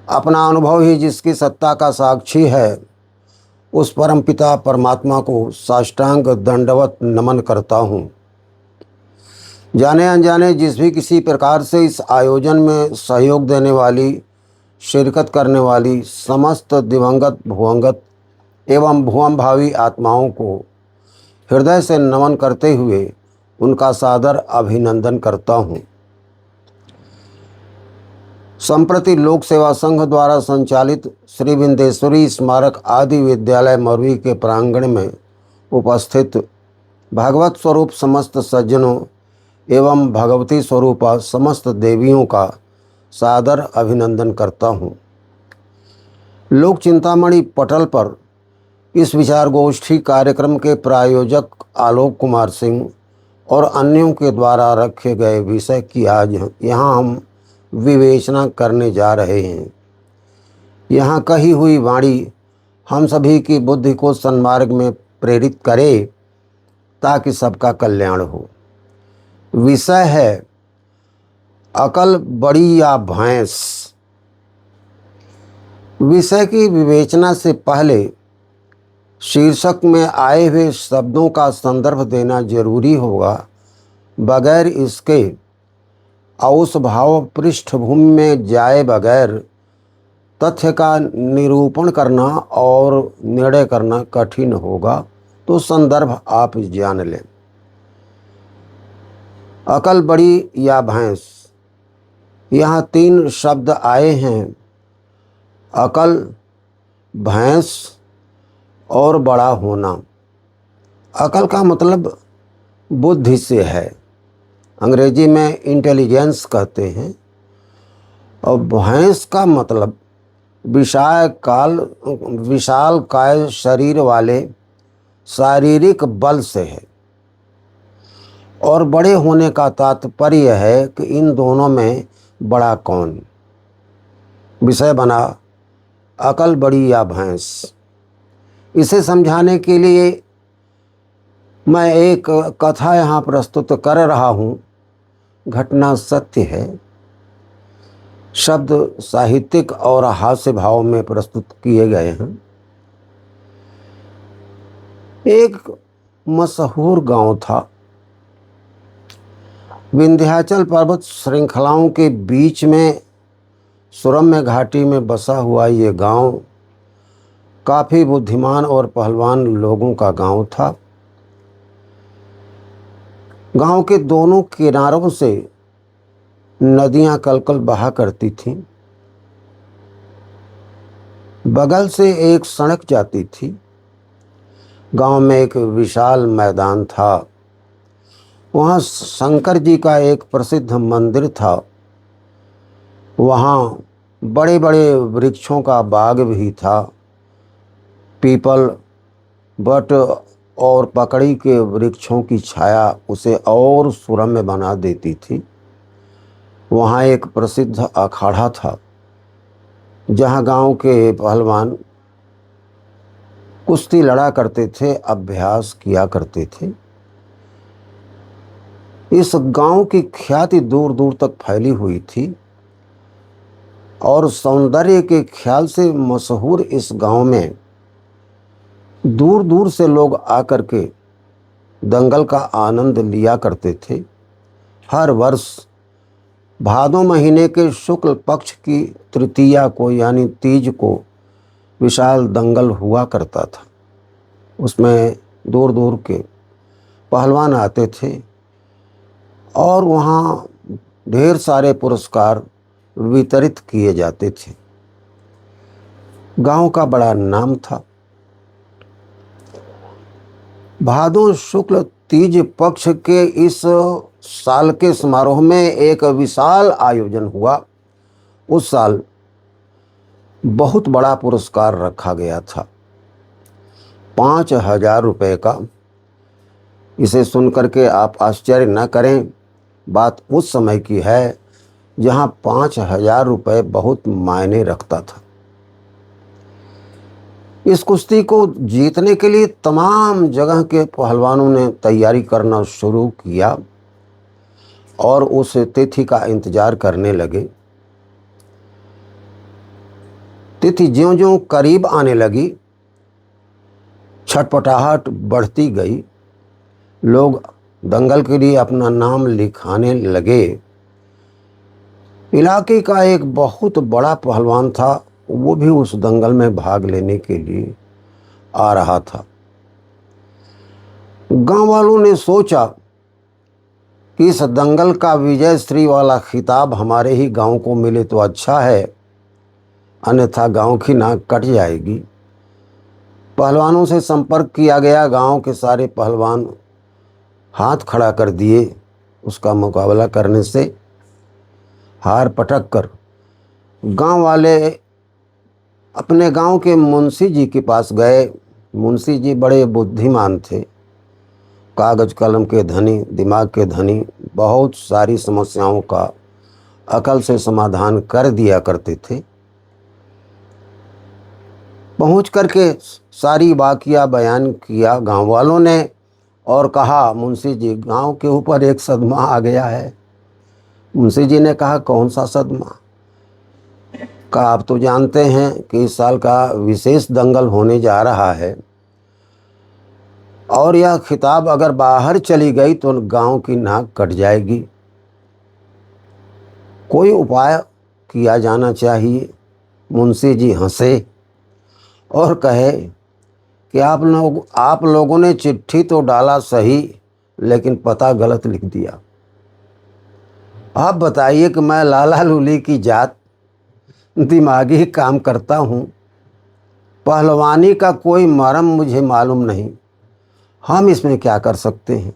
अपना अनुभव ही जिसकी सत्ता का साक्षी है, उस परमपिता परमात्मा को साष्टांग दंडवत नमन करता हूँ। जाने अनजाने जिस भी किसी प्रकार से इस आयोजन में सहयोग देने वाली, शिरकत करने वाली समस्त दिवंगत भुवंगत एवं भुवम भावी आत्माओं को हृदय से नमन करते हुए उनका सादर अभिनंदन करता हूँ। संप्रति लोक सेवा संघ द्वारा संचालित श्री विंदेश्वरी स्मारक आदि विद्यालय मरवी के प्रांगण में उपस्थित भागवत स्वरूप समस्त सज्जनों एवं भगवती स्वरूपा समस्त देवियों का सादर अभिनंदन करता हूँ। लोक चिंतामणि पटल पर इस विचार गोष्ठी कार्यक्रम के प्रायोजक आलोक कुमार सिंह और अन्यों के द्वारा रखे गए विषय की आज यहाँ हम विवेचना करने जा रहे हैं। यहाँ कही हुई वाणी हम सभी की बुद्धि को सन्मार्ग में प्रेरित करे ताकि सबका कल्याण हो। विषय है अकल बड़ी या भैंस। विषय की विवेचना से पहले शीर्षक में आए हुए शब्दों का संदर्भ देना जरूरी होगा। बगैर इसके उस भाव पृष्ठभूमि में जाए बगैर तथ्य का निरूपण करना और निर्णय करना कठिन होगा। तो संदर्भ आप जान लें। अकल बड़ी या भैंस, यहाँ तीन शब्द आए हैं। अकल, भैंस और बड़ा होना। अकल का मतलब बुद्धि से है, अंग्रेजी में इंटेलिजेंस कहते हैं। और भैंस का मतलब विशाल काय शरीर वाले शारीरिक बल से है। और बड़े होने का तात्पर्य है कि इन दोनों में बड़ा कौन। विषय बना अकल बड़ी या भैंस। इसे समझाने के लिए मैं एक कथा यहाँ प्रस्तुत कर रहा हूँ। घटना सत्य है, शब्द साहित्यिक और हास्य भाव में प्रस्तुत किए गए हैं। एक मशहूर गांव था। विंध्याचल पर्वत श्रृंखलाओं के बीच में सुरम्य घाटी में बसा हुआ ये गांव काफ़ी बुद्धिमान और पहलवान लोगों का गांव था। गांव के दोनों किनारों से नदियां कलकल बहा करती थीं। बगल से एक सड़क जाती थी। गांव में एक विशाल मैदान था। वहाँ शंकर जी का एक प्रसिद्ध मंदिर था। वहाँ बड़े बड़े वृक्षों का बाग भी था। पीपल, बट और पकड़ी के वृक्षों की छाया उसे और सुरम्य बना देती थी। वहाँ एक प्रसिद्ध अखाड़ा था जहाँ गांव के पहलवान कुश्ती लड़ा करते थे, अभ्यास किया करते थे। इस गांव की ख्याति दूर दूर तक फैली हुई थी और सौंदर्य के ख्याल से मशहूर इस गांव में दूर दूर से लोग आकर के दंगल का आनंद लिया करते थे। हर वर्ष भादों महीने के शुक्ल पक्ष की तृतीया को यानी तीज को विशाल दंगल हुआ करता था। उसमें दूर दूर के पहलवान आते थे और वहाँ ढेर सारे पुरस्कार वितरित किए जाते थे। गांव का बड़ा नाम था। भादों शुक्ल तीज पक्ष के इस साल के समारोह में एक विशाल आयोजन हुआ। उस साल बहुत बड़ा पुरस्कार रखा गया था, 5,000 रुपये का। इसे सुनकर के आप आश्चर्य न करें। बात उस समय की है जहां 5,000 रुपये बहुत मायने रखता था। इस कुश्ती को जीतने के लिए तमाम जगह के पहलवानों ने तैयारी करना शुरू किया और उस तिथि का इंतजार करने लगे। तिथि ज्यों ज्यों करीब आने लगी, छटपटाहट बढ़ती गई। लोग दंगल के लिए अपना नाम लिखाने लगे। इलाके का एक बहुत बड़ा पहलवान था, वो भी उस दंगल में भाग लेने के लिए आ रहा था। गांव वालों ने सोचा कि इस दंगल का विजय श्री वाला खिताब हमारे ही गांव को मिले तो अच्छा है, अन्यथा गांव की नाक कट जाएगी। पहलवानों से संपर्क किया गया। गांव के सारे पहलवान हाथ खड़ा कर दिए। उसका मुकाबला करने से हार पटक कर गांव वाले अपने गांव के मुंशी जी के पास गए। मुंशी जी बड़े बुद्धिमान थे, कागज कलम के धनी, दिमाग के धनी, बहुत सारी समस्याओं का अकल से समाधान कर दिया करते थे। पहुंच करके सारी वाकया बयान किया गांव वालों ने और कहा, मुंशी जी, गांव के ऊपर एक सदमा आ गया है। मुंशी जी ने कहा, कौन सा सदमा? कहा, आप तो जानते हैं कि इस साल का विशेष दंगल होने जा रहा है और यह खिताब अगर बाहर चली गई तो गांव की नाक कट जाएगी। कोई उपाय किया जाना चाहिए। मुंशी जी हंसे और कहे कि आप लोगों ने चिट्ठी तो डाला सही, लेकिन पता गलत लिख दिया। आप बताइए कि मैं लाला लूली की जात, दिमागी काम करता हूँ, पहलवानी का कोई मर्म मुझे मालूम नहीं, हम इसमें क्या कर सकते हैं?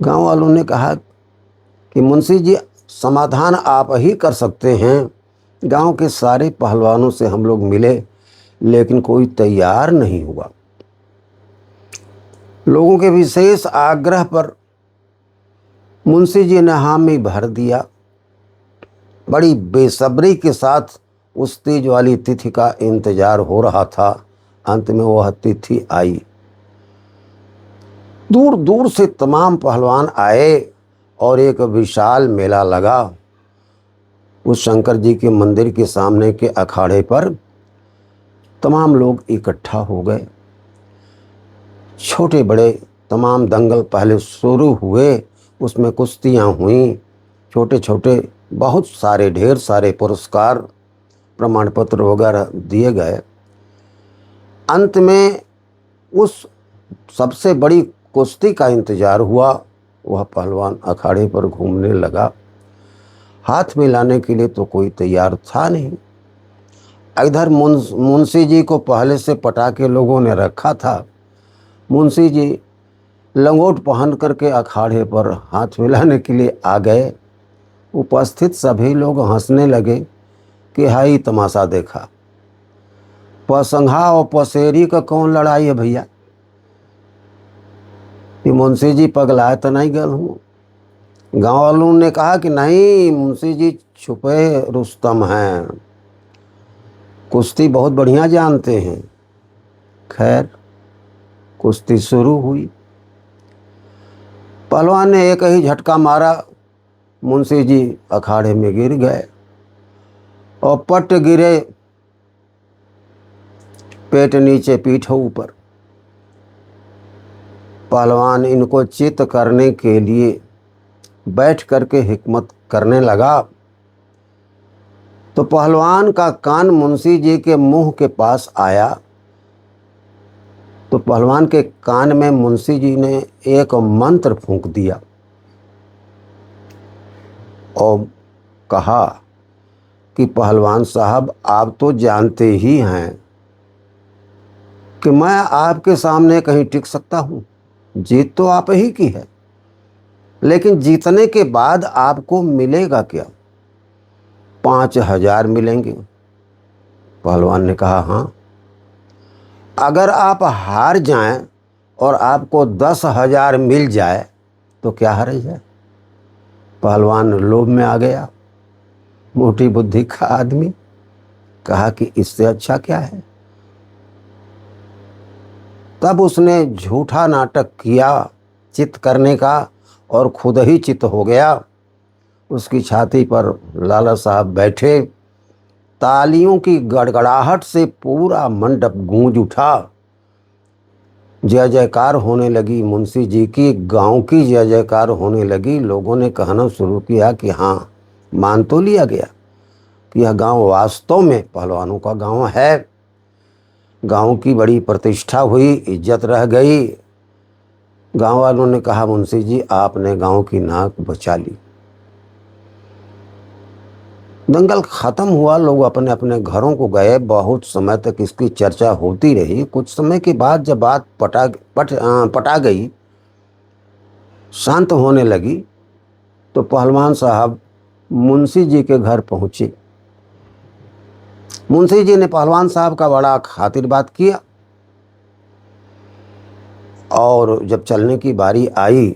गांव वालों ने कहा कि मुंशी जी, समाधान आप ही कर सकते हैं। गांव के सारे पहलवानों से हम लोग मिले, लेकिन कोई तैयार नहीं हुआ। लोगों के विशेष आग्रह पर मुंशी जी ने हामी भर दिया। बड़ी बेसब्री के साथ उस तीज वाली तिथि का इंतजार हो रहा था। अंत में वह तिथि आई। दूर दूर से तमाम पहलवान आए और एक विशाल मेला लगा। उस शंकर जी के मंदिर के सामने के अखाड़े पर तमाम लोग इकट्ठा हो गए। छोटे बड़े तमाम दंगल पहले शुरू हुए, उसमें कुश्तियाँ हुईं, छोटे छोटे बहुत सारे ढेर सारे पुरस्कार, प्रमाण पत्र वगैरह दिए गए। अंत में उस सबसे बड़ी कुश्ती का इंतजार हुआ। वह पहलवान अखाड़े पर घूमने लगा। हाथ मिलाने के लिए तो कोई तैयार था नहीं। इधर मुंशी जी को पहले से पटा के लोगों ने रखा था। मुंशी जी लंगोट पहन करके अखाड़े पर हाथ मिलाने के लिए आ गए। उपस्थित सभी लोग हंसने लगे कि हाई तमाशा देखा। पसंघा और पसेरी का कौन लड़ाई है भैया? ये मुंशी जी पगलाए तो नहीं गए हूँ? गाँव वालों ने कहा कि नहीं, मुंशी जी छुपे रुस्तम हैं, कुश्ती बहुत बढ़िया जानते हैं। खैर, कुश्ती शुरू हुई। पहलवान ने एक ही झटका मारा, मुंशी जी अखाड़े में गिर गए और पट गिरे, पेट नीचे पीठ ऊपर। पहलवान इनको चित करने के लिए बैठ करके हिकमत करने लगा तो पहलवान का कान मुंशी जी के मुंह के पास आया। तो पहलवान के कान में मुंशी जी ने एक मंत्र फूंक दिया और कहा कि पहलवान साहब, आप तो जानते ही हैं कि मैं आपके सामने कहीं टिक सकता हूँ। जीत तो आप ही की है, लेकिन जीतने के बाद आपको मिलेगा क्या? 5,000 मिलेंगे। पहलवान ने कहा, हाँ। अगर आप हार जाएं और आपको 10,000 मिल जाए तो क्या हर्ज है? पहलवान लोभ में आ गया। मोटी बुद्धि का आदमी कहा कि इससे अच्छा क्या है। तब उसने झूठा नाटक किया चित करने का और खुद ही चित हो गया। उसकी छाती पर लाला साहब बैठे। तालियों की गड़गड़ाहट से पूरा मंडप गूंज उठा। जय जयकार होने लगी, मुंशी जी की, गांव की जय जयकार होने लगी। लोगों ने कहना शुरू किया कि हाँ, मान तो लिया गया कि यह गांव वास्तव में पहलवानों का गांव है। गांव की बड़ी प्रतिष्ठा हुई, इज्जत रह गई। गांव वालों ने कहा, मुंशी जी आपने गांव की नाक बचा ली। दंगल खत्म हुआ, लोग अपने अपने घरों को गए। बहुत समय तक इसकी चर्चा होती रही। कुछ समय के बाद जब बात पटा गई, शांत होने लगी, तो पहलवान साहब मुंशी जी के घर पहुंचे। मुंशी जी ने पहलवान साहब का बड़ा खातिर बात किया, और जब चलने की बारी आई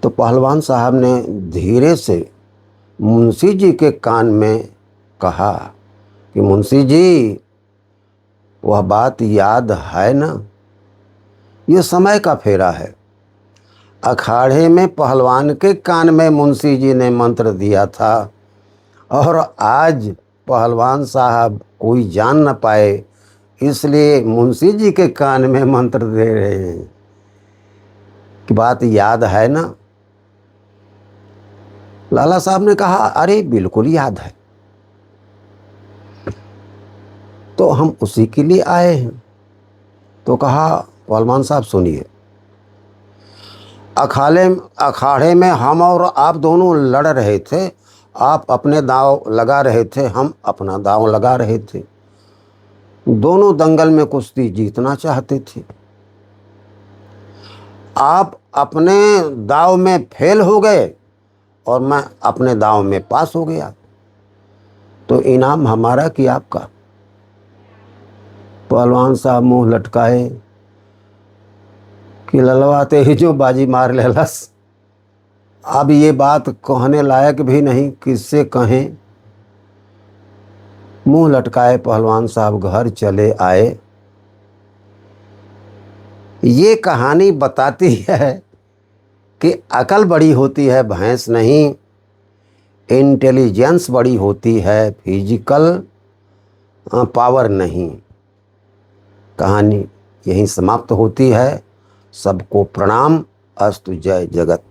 तो पहलवान साहब ने धीरे से मुंशी जी के कान में कहा कि मुंशी जी, वह बात याद है ना, ये समय का फेरा है। अखाड़े में पहलवान के कान में मुंशी जी ने मंत्र दिया था, और आज पहलवान साहब कोई जान न पाए, इसलिए मुंशी जी के कान में मंत्र दे रहे हैं कि बात याद है ना। लाला साहब ने कहा, अरे बिल्कुल याद है, तो हम उसी के लिए आए हैं। तो कहा, पहलवान साहब सुनिए, अखाड़े में हम और आप दोनों लड़ रहे थे। आप अपने दांव लगा रहे थे, हम अपना दांव लगा रहे थे। दोनों दंगल में कुश्ती जीतना चाहते थे। आप अपने दांव में फेल हो गए और मैं अपने दांव में पास हो गया, तो इनाम हमारा कि आपका। पहलवान साहब मुंह लटकाए कि ललवाते ही जो बाजी मार लेलस। अब ये बात कहने लायक भी नहीं, किससे कहें। मुंह लटकाए पहलवान साहब घर चले आए। ये कहानी बताती है कि अकल बड़ी होती है, भैंस नहीं। इंटेलिजेंस बड़ी होती है, फिजिकल पावर नहीं। कहानी यहीं समाप्त होती है। सबको प्रणाम। अस्तु। जय जगत।